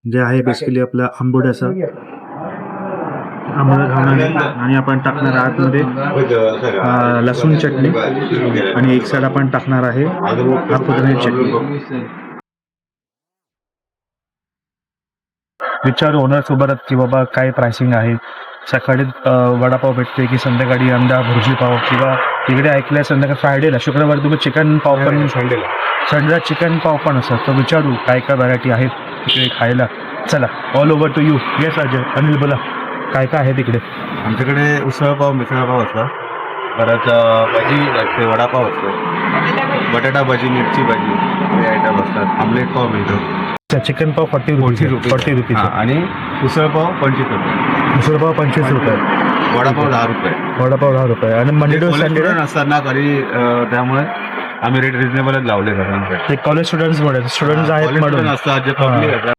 जे आहे बेसिकली आपला आंबोड्याचा आंबोडा घालणार आहे आणि आपण टाकणार आतमध्ये लसूण चटणी आणि एक साइड आपण टाकणार आहे फुटाण्याची चटणी. विचारू ओनर सोबत की बाबा काय प्राइसिंग आहे. सकाळी वडापाव भेटते की संध्याकाळी अंडा भुर्जी पाव किंवा तिकडे ऐकलंय संध्याकाळी फ्रायडेला शुक्रवारी तुम्ही चिकन पाव पण संडेला चिकन पाव पण असतात. तर विचारू काय काय व्हरायटी आहेत तिकडे खायला. चला all over to you. Yes Ajay Anil बोला काय काय आहे तिकडे. आमच्याकडे उसळपाव मिसळपाव असतात, परत भजी असते, वडापाव असतो, बटाटा भजी, मिरची भजी हे आयटम असतात. आमलेट पाव मिळतो, चिकन पाव 40 रुपीज आणि उसळपाव 25 रुपये, उसळपाव 25 रुपये, वडापाव 10 रुपये, वडापाव 10 रुपये आणि मंडे टू संडे असतात ना कधी, त्यामुळे आम्ही रेट रिजनेबलच लावले सगळ्यांसाठी. ते कॉलेज स्टुडंट्स आहेत म्हणून असतात जे पब्लिक